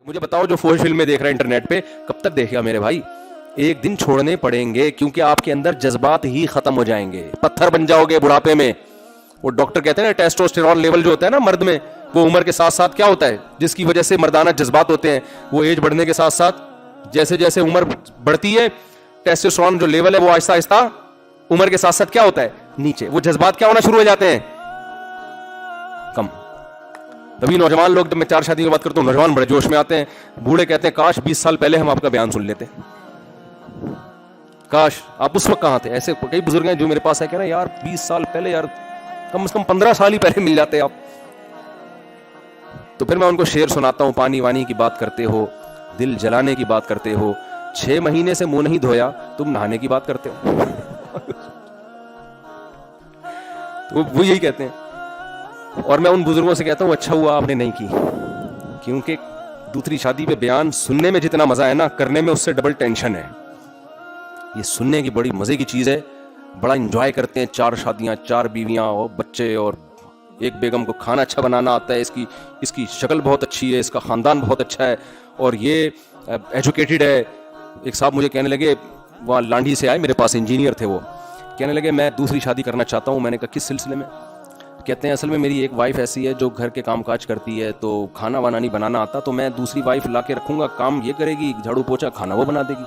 مجھے بتاؤ جو فوج فلمیں دیکھ رہا ہے انٹرنیٹ پہ کب تک دیکھے گا میرے بھائی؟ ایک دن چھوڑنے پڑیں گے کیونکہ آپ کے اندر جذبات ہی ختم ہو جائیں گے, پتھر بن جاؤ گے بڑھاپے میں. وہ ڈاکٹر کہتے ہیں نا ٹیسٹوسٹیرون لیول جو ہوتا ہے نا مرد میں, وہ عمر کے ساتھ ساتھ کیا ہوتا ہے جس کی وجہ سے مردانہ جذبات ہوتے ہیں, وہ ایج بڑھنے کے ساتھ ساتھ جیسے جیسے عمر بڑھتی ہے ٹیسٹوسٹیرون جو لیول ہے وہ آہستہ آہستہ عمر کے ساتھ ساتھ کیا ہوتا ہے نیچے, وہ جذبات کیا ہونا شروع ہو جاتے ہیں کم. تبھی نوجوان لوگ, جب میں 4 شادی کی بات کرتا ہوں, نوجوان بڑے جوش میں آتے ہیں, بوڑھے کہتے ہیں کاش 20 سال پہلے ہم آپ کا بیان سن لیتے, کاش آپ اس وقت کہاں تھے. ایسے کئی بزرگ ہیں جو میرے پاس ہے کہہ رہے ہیں یار 20 سال پہلے, یار کم از کم 15 سال ہی پہلے مل جاتے آپ. تو پھر میں ان کو شعر سناتا ہوں, پانی وانی کی بات کرتے ہو, دل جلانے کی بات کرتے ہو, 6 مہینے سے منہ نہیں دھویا, تم نہانے کی بات کرتے ہو. تو وہ یہی کہتے ہیں. اور میں ان بزرگوں سے کہتا ہوں اچھا ہوا آپ نے نہیں کی, کیونکہ دوسری شادی پہ بیان سننے میں جتنا مزہ ہے نا, کرنے میں اس سے ڈبل ٹینشن ہے. یہ سننے کی بڑی مزے کی چیز ہے, بڑا انجوائے کرتے ہیں. 4 شادیاں, 4 بیویاں اور بچے, اور ایک بیگم کو کھانا اچھا بنانا آتا ہے, اس کی شکل بہت اچھی ہے, اس کا خاندان بہت اچھا ہے, اور یہ ایجوکیٹڈ ہے. ایک صاحب مجھے کہنے لگے, وہاں لانڈھی سے آئے میرے پاس, انجینئر تھے, وہ کہنے لگے میں دوسری شادی کرنا چاہتا ہوں. میں نے کہا کس سلسلے میں؟ کہتے ہیں اصل میں میری ایک وائف ایسی ہے جو گھر کے کام کاج کرتی ہے, تو کھانا وانا نہیں بنانا آتا, تو میں دوسری وائف لا کے رکھوں گا, کام یہ کرے گی, جھاڑو پوچھا, کھانا وہ بنا دے گی.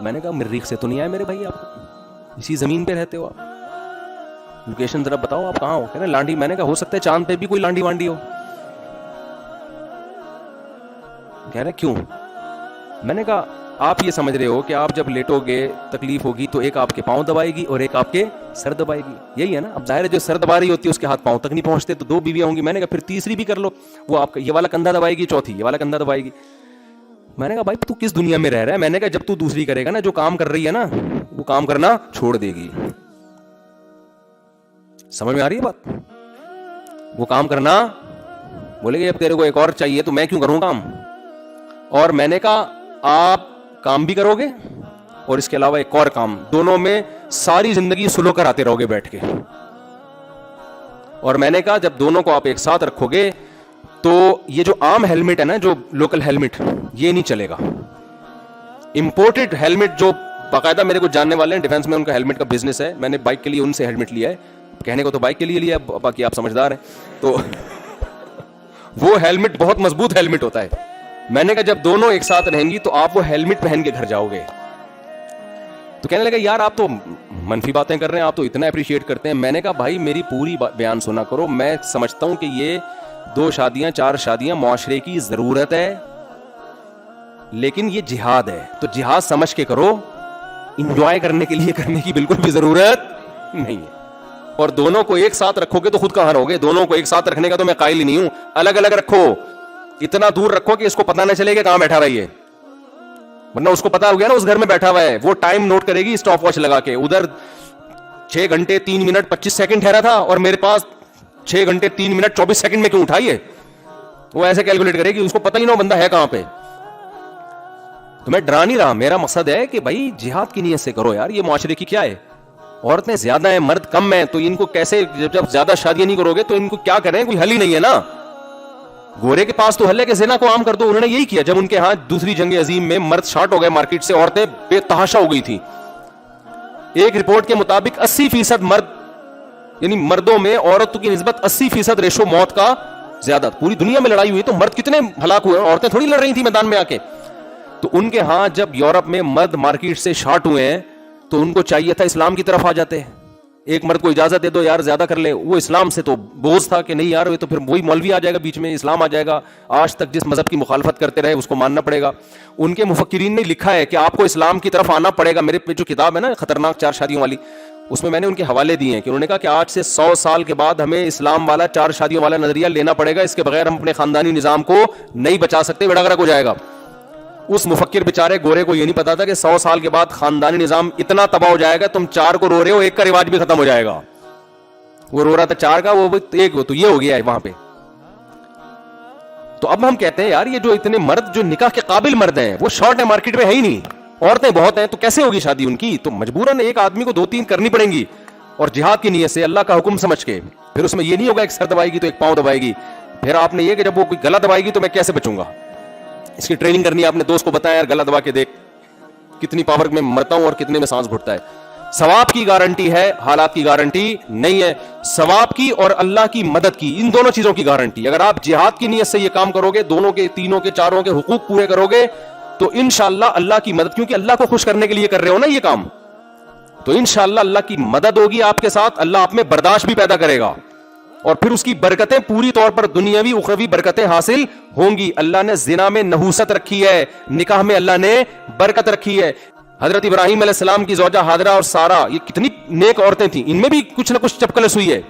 میں نے کہا مریخ سے تو نہیں آئے میرے بھائی, آپ اسی زمین پہ رہتے ہو, آپ لوکیشن ذرا بتاؤ آپ کہاں ہو. کہہ رہے ہیں لانڈھی. میں نے کہا ہو سکتا ہے چاند پہ بھی کوئی لانڈھی وانڈی ہو. کہہ رہے کیوں؟ میں نے کہا آپ یہ سمجھ رہے ہو کہ آپ جب لیٹو گے تکلیف ہوگی تو ایک آپ کے پاؤں دبائے گی اور ایک آپ کے سر دبائے گی, یہی ہے نا. اب ظاہر ہے جو سر دبا رہی ہوتی ہے اس کے ہاتھ پاؤں تک نہیں پہنچتے, تو 2 بیویاں ہوں گی. میں نے کہا پھر تیسری بھی کر لو, وہ آپ کا یہ والا کندھا دبائے گی, چوتھی یہ والا کندھا دبائے گی. میں نے کہا بھائی تو کس دنیا میں رہ رہا ہے؟ میں نے کہا جب تو دوسری کرے گا نا, جو کام کر رہی ہے نا وہ کام کرنا چھوڑ دے گی. سمجھ میں آ رہی ہے بات؟ وہ کام کرنا بولے گی اب تیرے کو ایک اور چاہیے تو میں کیوں کروں کام. اور میں نے کہا آپ کام بھی کرو گے اور اس کے علاوہ ایک اور کام, دونوں میں ساری زندگی سلو کراتے رہو گے بیٹھ کے. اور میں نے کہا جب دونوں کو آپ ایک ساتھ رکھو گے تو یہ جو عام ہیلمٹ ہے نا, جو لوکل ہیلمٹ, یہ نہیں چلے گا. امپورٹڈ ہیلمٹ جو باقاعدہ میرے کو جاننے والے ہیں ڈیفینس میں, ان کا ہیلمٹ کا بزنس ہے, میں نے بائک کے لیے ان سے ہیلمٹ لیا ہے. کہنے کو تو بائک کے لیے لیا, باقی آپ سمجھدار ہیں. تو وہ ہیلمٹ بہت مضبوط ہیلمٹ ہوتا ہے. میں نے کہا جب دونوں ایک ساتھ رہیں گی تو آپ وہ ہیلمٹ پہن کے گھر جاؤ گے. تو کہنے لگے یار آپ تو منفی باتیں کر رہے ہیں, آپ تو اتنا اپریشیٹ کرتے ہیں. میں نے کہا بھائی میری پوری بیان سنا کرو. میں سمجھتا ہوں کہ یہ 2 شادیاں 4 شادیاں معاشرے کی ضرورت ہے, لیکن یہ جہاد ہے, تو جہاد سمجھ کے کرو, انجوائے کرنے کے لیے کرنے کی بالکل بھی ضرورت نہیں ہے. اور دونوں کو ایک ساتھ رکھو گے تو خود کہاں رہو گے. دونوں کو ایک ساتھ رکھنے کا تو میں قائل ہی نہیں ہوں. الگ الگ رکھو, اتنا دور رکھو کہ اس کو پتہ نہ چلے کہ کہاں بیٹھا ہوا ہے, ورنہ اس کو پتا ہو گیا نا اس گھر میں بیٹھا ہوا ہے, وہ ٹائم نوٹ کرے گی اسٹاپ واچ لگا کے. ادھر 6 گھنٹے 3 منٹ 25 سیکنڈ ٹھہرا تھا اور میرے پاس 6 گھنٹے 3 منٹ 24 سیکنڈ میں کیوں اٹھائی ہے, وہ ایسے کیلکولیٹ کرے گی, اس کو پتہ ہی نہ بندہ ہے کہاں پہ. تو میں ڈرا نہیں رہا, میرا مقصد ہے کہ بھائی جہاد کی نیت سے کرو یار. یہ معاشرے کی کیا ہے, عورتیں زیادہ ہیں مرد کم ہیں, تو ان کو کیسے, جب زیادہ شادیاں نہیں کرو گے تو ان کو کیا کریں, کوئی حل ہی نہیں ہے نا. گورے کے پاس تو حل ہے کہ زنا کو عام کر دو. انہوں نے یہی کیا جب ان کے ہاں دوسری جنگ عظیم میں مرد شارٹ ہو گئے مارکیٹ سے, عورتیں بے تحاشا ہو گئی تھی. ایک رپورٹ کے مطابق 80% مرد, یعنی مردوں میں عورتوں کی نسبت 80% ریشو موت کا زیادہ. پوری دنیا میں لڑائی ہوئی تو مرد کتنے ہلاک ہوئے, عورتیں تھوڑی لڑ رہی تھی میدان میں آ کے. تو ان کے ہاں جب یورپ میں مرد مارکیٹ سے شارٹ ہوئے ہیں تو ان کو چاہیے تھا اسلام کی طرف آ جاتے. ایک مرد کو اجازت دے دو یار زیادہ کر لے, وہ اسلام سے تو بوجھ تھا کہ نہیں یار یہ تو پھر وہی مولوی آ جائے گا بیچ میں, اسلام آ جائے گا. آج تک جس مذہب کی مخالفت کرتے رہے اس کو ماننا پڑے گا. ان کے مفکرین نے لکھا ہے کہ آپ کو اسلام کی طرف آنا پڑے گا. میرے پہ جو کتاب ہے نا خطرناک 4 شادیوں والی, اس میں نے ان کے حوالے دیے ہیں کہ انہوں نے کہا کہ آج سے 100 سال کے بعد ہمیں اسلام والا 4 شادیوں والا نظریہ لینا پڑے گا, اس کے بغیر ہم اپنے خاندانی نظام کو نہیں بچا سکتے, بیڑا گرک ہو جائے گا. اس مفکر بیچارے گورے کو یہ نہیں پتا تھا کہ 100 سال کے بعد خاندانی نظام اتنا تباہ ہو جائے گا, تم 4 کو رو رہے ہو, ایک کا رواج بھی ختم ہو جائے گا. وہ رو رہا تھا 4 کا, وہ ایک تو یہ ہو گیا ہے وہاں پہ. تو اب ہم کہتے ہیں یار یہ جو اتنے مرد جو نکاح کے قابل مرد ہیں وہ شارٹ ہے, مارکیٹ میں ہے ہی نہیں, عورتیں بہت ہیں, تو کیسے ہوگی شادی ان کی. تو مجبوراً ایک آدمی کو 2-3 کرنی پڑیں گی, اور جہاد کی نیت سے اللہ کا حکم سمجھ کے. پھر اس میں یہ نہیں ہوگا ایک سر دبائے گی تو ایک پاؤں دبائے گی. پھر آپ نے یہ کہ جب وہ کوئی گلا دبائے گی تو میں کیسے بچوں گا, اس کی ٹریننگ کرنی ہے. اپنے دوست کو بتایا یار گلا دبا کے دیکھ کتنی پاور میں مرتا ہوں اور کتنے میں سانس گھٹتا ہے. ثواب کی گارنٹی ہے, حالات کی گارنٹی نہیں ہے. ثواب کی اور اللہ کی مدد کی, ان دونوں چیزوں کی گارنٹی. اگر آپ جہاد کی نیت سے یہ کام کرو گے, دونوں کے تینوں کے چاروں کے حقوق پورے کرو گے, تو انشاءاللہ اللہ کی مدد, کیونکہ اللہ کو خوش کرنے کے لیے کر رہے ہو نا یہ کام, تو انشاءاللہ اللہ کی مدد ہوگی آپ کے ساتھ. اللہ آپ میں برداشت بھی پیدا کرے گا اور پھر اس کی برکتیں پوری طور پر دنیاوی اخروی برکتیں حاصل ہوں گی. اللہ نے زنا میں نحوست رکھی ہے, نکاح میں اللہ نے برکت رکھی ہے. حضرت ابراہیم علیہ السلام کی زوجہ ہاجرہ اور سارہ, یہ کتنی نیک عورتیں تھیں, ان میں بھی کچھ نہ کچھ چپکلس ہوئی ہے.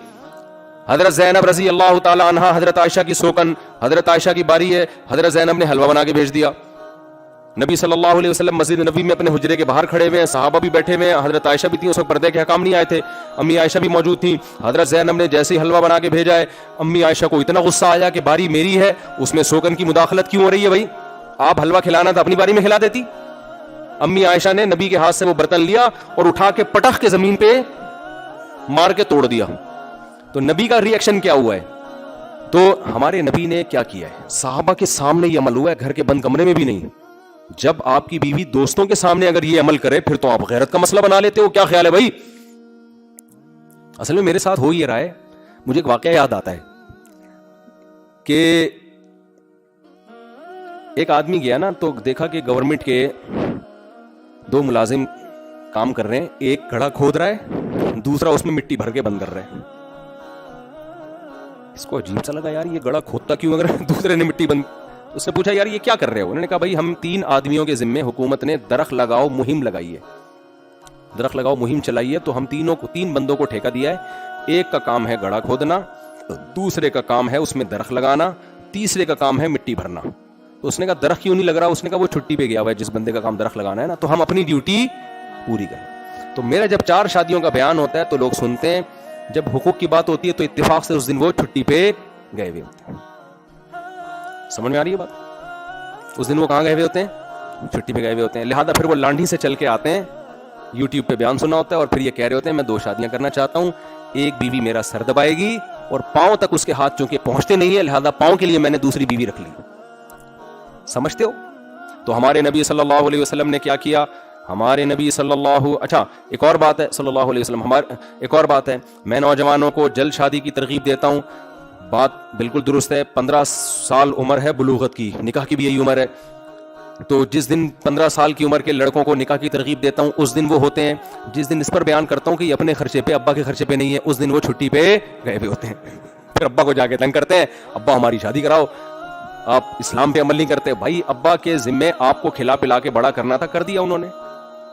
حضرت زینب رضی اللہ تعالی عنہا, حضرت عائشہ کی سوکن, حضرت عائشہ کی باری ہے, حضرت زینب نے حلوہ بنا کے بھیج دیا. نبی صلی اللہ علیہ وسلم مسجد نبوی میں اپنے حجرے کے باہر کھڑے ہوئے ہیں, صحابہ بھی بیٹھے ہوئے ہیں. حضرت عائشہ بھی تھیں, اس وقت پردے کے حکام نہیں آئے تھے, امی عائشہ بھی موجود تھیں. حضرت زینب نے جیسے ہی حلوہ بنا کے بھیجا ہے, امی عائشہ کو اتنا غصہ آیا کہ باری میری ہے, اس میں سوکن کی مداخلت کیوں ہو رہی ہے؟ بھائی آپ حلوہ کھلانا تھا اپنی باری میں کھلا دیتی. امی عائشہ نے نبی کے ہاتھ سے وہ برتن لیا اور اٹھا کے پٹخ کے زمین پہ مار کے توڑ دیا. تو نبی کا ری ایکشن کیا ہوا ہے؟ تو ہمارے نبی نے کیا کیا ہے؟ صحابہ کے سامنے یہ عمل ہوا ہے, گھر کے بند کمرے میں بھی نہیں. جب آپ کی بیوی دوستوں کے سامنے اگر یہ عمل کرے پھر تو آپ غیرت کا مسئلہ بنا لیتے ہو. کیا خیال ہے بھائی؟ اصل میں میرے ساتھ ہو یہ رہا ہے. مجھے ایک واقعہ یاد آتا ہے کہ ایک آدمی گیا نا, تو دیکھا کہ گورنمنٹ کے 2 ملازم کام کر رہے ہیں, ایک گڑھا کھود رہا ہے, دوسرا اس میں مٹی بھر کے بند کر رہا ہے. اس کو عجیب سا لگا, یار یہ گڑھا کھودتا کیوں اگر دوسرے نے مٹی بند. اس سے پوچھا یار یہ کیا کر رہے ہو؟ انہوں نے کہا بھائی ہم 3 آدمیوں کے ذمے حکومت نے درخت لگاؤ مہم لگائی ہے, درخت لگاؤ مہم چلائی ہے, تو ہم 3 بندوں کو ٹھیکہ دیا ہے. ایک کا کام ہے گڑھا کھودنا, دوسرے کا کام ہے اس میں درخت لگانا, تیسرے کا کام ہے مٹی بھرنا. تو اس نے کہا درخت کیوں نہیں لگ رہا؟ اس نے کہا وہ چھٹی پہ گیا ہوا ہے جس بندے کا کام درخت لگانا ہے نا, تو ہم اپنی ڈیوٹی پوری کریں. تو میرا جب 4 شادیوں کا بیان ہوتا ہے تو لوگ سنتے ہیں, جب حقوق کی بات ہوتی ہے تو اتفاق سے اس دن وہ چھٹی پہ گئے ہوئے ہوتے ہیں. سمجھ میں آ رہی ہے بات؟ اس دن وہ کہاں گئے ہوئے ہوتے ہیں؟ چھٹی پہ گئے ہوئے ہوتے ہیں. لہٰذا پھر وہ لانڈھی سے چل کے آتے ہیں, یوٹیوب پہ بیان سنا ہوتا ہے, اور پھر یہ کہہ رہے ہوتے ہیں میں 2 شادیاں کرنا چاہتا ہوں, ایک بیوی میرا سر دبائے گی اور پاؤں تک اس کے ہاتھ چونکہ پہنچتے نہیں ہے, لہذا پاؤں کے لیے میں نے دوسری بیوی رکھ لی. سمجھتے ہو؟ تو ہمارے نبی صلی اللہ علیہ وسلم نے کیا کیا؟ ہمارے نبی صلی اللہ, اچھا ایک اور بات ہے, صلی اللہ علیہ وسلم ایک اور بات ہے, میں نوجوانوں کو جلد شادی کی ترغیب دیتا ہوں. بات بالکل درست ہے, 15 سال عمر ہے بلوغت کی, نکاح کی بھی یہی عمر ہے. تو جس دن 15 سال کی عمر کے لڑکوں کو نکاح کی ترغیب دیتا ہوں اس دن وہ ہوتے ہیں. جس دن اس پر بیان کرتا ہوں کہ یہ اپنے خرچے پہ, ابا کے خرچے پہ نہیں ہے, اس دن وہ چھٹی پہ گئے ہوئے ہوتے ہیں. پھر ابا کو جا کے تنگ کرتے ہیں, ابا ہماری شادی کراؤ, آپ اسلام پہ عمل نہیں کرتے. بھائی ابا کے ذمے آپ کو کھلا پلا کے بڑا کرنا تھا, کر دیا انہوں نے.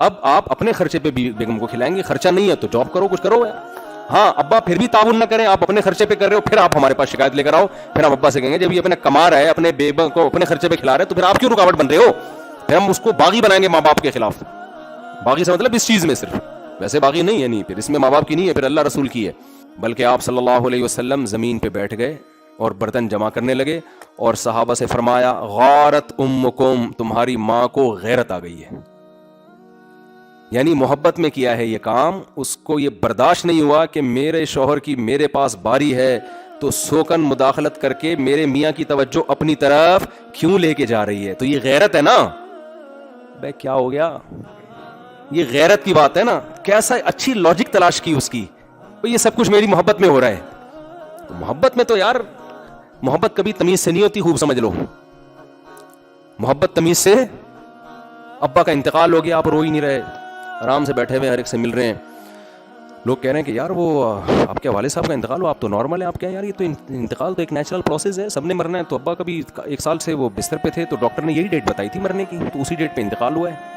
اب آپ اپنے خرچے پہ بیگم کو کھلائیں گے, خرچہ نہیں ہے تو جاب کرو, کچھ کرو. ہاں ابا پھر بھی تعاون نہ کریں, آپ اپنے خرچے پہ کر رہے ہو, پھر آپ ہمارے پاس شکایت لے کر آؤ. پھر ہم ابا سے کہیں گے جب یہ اپنے کما رہا ہے, اپنے بیگم کو اپنے خرچے پہ کھلا رہے, تو پھر آپ کیوں رکاوٹ بن رہے ہو؟ پھر ہم اس کو باغی بنائیں گے ماں باپ کے خلاف. باغی سے مطلب اس چیز میں صرف, ویسے باغی نہیں ہے, نہیں, پھر اس میں ماں باپ کی نہیں ہے, پھر اللہ رسول کی ہے. بلکہ آپ صلی اللہ علیہ وسلم زمین پہ بیٹھ گئے اور برتن جمع کرنے لگے, اور صحابہ سے فرمایا غارت امکم, تمہاری ماں کو غیرت آ گئی ہے. یعنی محبت میں کیا ہے یہ کام, اس کو یہ برداشت نہیں ہوا کہ میرے شوہر کی میرے پاس باری ہے تو سوکن مداخلت کر کے میرے میاں کی توجہ اپنی طرف کیوں لے کے جا رہی ہے. تو یہ غیرت ہے نا. بے کیا ہو گیا, یہ غیرت کی بات ہے نا. کیسا اچھی لاجک تلاش کی اس کی, یہ سب کچھ میری محبت میں ہو رہا ہے. تو محبت میں تو یار, محبت کبھی تمیز سے نہیں ہوتی, خوب سمجھ لو. محبت تمیز سے, ابا کا انتقال ہو گیا, آپ رو ہی نہیں رہے, آرام سے بیٹھے ہوئے ہر ایک سے مل رہے ہیں. لوگ کہہ رہے ہیں کہ یار وہ آپ کے والد صاحب کا انتقال ہوا, آپ تو نارمل ہیں. آپ کیا یار, یہ تو انتقال تو ایک نیچرل پروسیس ہے, سب نے مرنا ہے. تو ابا کبھی 1 سال سے وہ بستر پہ تھے, تو ڈاکٹر نے یہی ڈیٹ بتائی تھی مرنے کی, تو اسی ڈیٹ پہ انتقال ہوا ہے.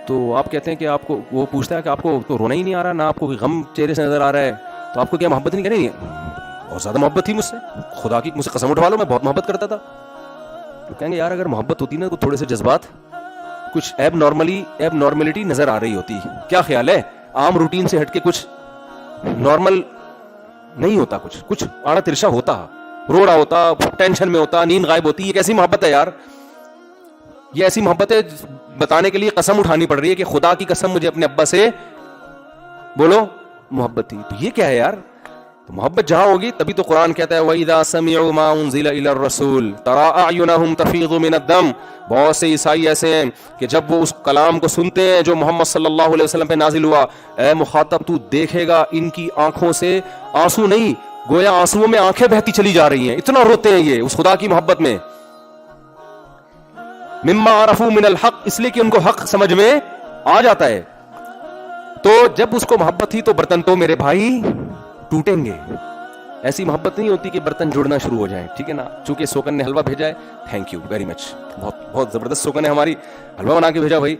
تو آپ کہتے ہیں کہ آپ کو, وہ پوچھتا ہے کہ آپ کو تو رونا ہی نہیں آ رہا, نہ آپ کو کوئی غم چہرے سے نظر آ رہا ہے, تو آپ کو کیا محبت نہیں کرنی ہے؟ بہت زیادہ محبت تھی مجھ سے, خدا کی مجھ سے قسم اٹھوا لو, میں بہت محبت کرتا تھا. تو کہیں گے یار اگر محبت ہوتی نا تو تھوڑے سے جذبات, کچھ ایب نارملٹی نظر آ رہی ہوتی. کیا خیال ہے؟ عام روٹین سے ہٹ کے کچھ نارمل نہیں ہوتا, کچھ آڑا ترشا ہوتا, روڑا ہوتا, ٹینشن میں ہوتا, نیند غائب ہوتی. یہ کیسی محبت ہے یار؟ یہ ایسی محبت ہے بتانے کے لیے قسم اٹھانی پڑ رہی ہے کہ خدا کی قسم مجھے اپنے ابا سے بولو محبت تھی. تو یہ کیا ہے یار؟ تو محبت جہاں ہوگی تبھی تو قرآن کہتا ہے وَإِذَا سَمِعُوا مَا أُنزِلَ إِلَى الرَّسُولِ تَرَىٰ أَعْيُنَهُمْ تَفِيضُ مِنَ الدَّمْعِ. بہت سے عیسائی ایسے ہیں کہ جب وہ اس کلام کو سنتے ہیں جو محمد صلی اللہ علیہ وسلم پہ نازل ہوا، اے مخاطب تو دیکھے گا ان کی آنکھوں سے آنسو نہیں، گویا آنسوؤں میں آنکھیں بہتی چلی جا رہی ہیں، اتنا روتے ہیں یہ اس خدا کی محبت میں. مما عرفوا من الحق، اس لیے کہ ان کو حق سمجھ میں آ جاتا ہے. تو جب اس کو محبت تھی تو برتن تو میرے بھائی ٹوٹیں گے. ایسی محبت نہیں ہوتی کہ برتن جڑنا شروع ہو جائیں، ٹھیک ہے نا. چونکہ سوکن نے حلوہ بھیجا ہے، تھینک یو ویری مچ، بہت زبردست سوکن ہے ہماری، حلوہ بنا کے بھیجا بھائی،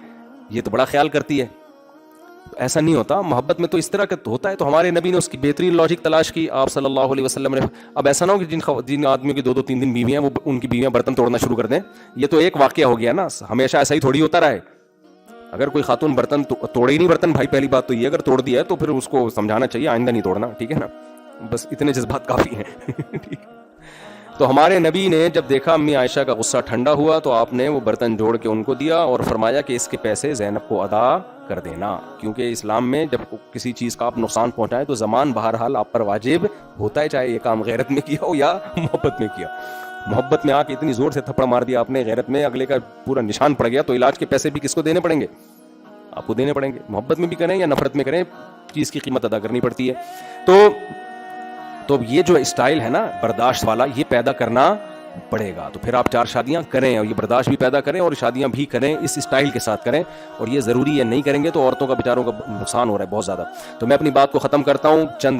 یہ تو بڑا خیال کرتی ہے. ایسا نہیں ہوتا، محبت میں تو اس طرح کا ہوتا ہے. تو ہمارے نبی نے اس کی بہترین لاجک تلاش کی، آپ صلی اللہ علیہ وسلم نے. اب ایسا نہ ہو کہ جن آدمیوں کی 2-3 دن بیویاں وہ ان کی بیویاں برتن توڑنا شروع کر دیں. یہ تو ایک واقعہ ہو گیا نا، ہمیشہ ایسا ہی تھوڑی ہوتا رہا ہے. اگر کوئی خاتون برتن توڑے ہی نہیں برتن بھائی، پہلی بات تو یہ اگر توڑ دیا ہے تو پھر اس کو سمجھانا چاہیے آئندہ نہیں توڑنا، ٹھیک ہے نا. بس اتنے جذبات کافی ہیں. تو ہمارے نبی نے جب دیکھا امی عائشہ کا غصہ ٹھنڈا ہوا تو آپ نے وہ برتن جوڑ کے ان کو دیا اور فرمایا کہ اس کے پیسے زینب کو ادا کر دینا. کیونکہ اسلام میں جب کسی چیز کا آپ نقصان پہنچائیں تو زمان بہرحال آپ پر واجب ہوتا ہے، چاہے یہ کام غیرت میں کیا ہو یا محبت میں کیا. محبت میں آ کے اتنی زور سے تھپڑ مار دیا آپ نے، غیرت میں اگلے کا پورا نشان پڑ گیا، تو علاج کے پیسے بھی کس کو دینے پڑیں گے؟ آپ کو دینے پڑیں گے. محبت میں بھی کریں یا نفرت میں کریں، چیز کی قیمت ادا کرنی پڑتی ہے. تو یہ جو اسٹائل ہے نا برداشت والا، یہ پیدا کرنا پڑے گا. تو پھر آپ 4 شادیاں کریں اور یہ برداشت بھی پیدا کریں اور شادیاں بھی کریں، اس اسٹائل کے ساتھ کریں. اور یہ ضروری ہے، نہیں کریں گے تو عورتوں کا بیچاروں کا نقصان ہو رہا ہے بہت زیادہ. تو میں اپنی بات کو ختم کرتا ہوں چند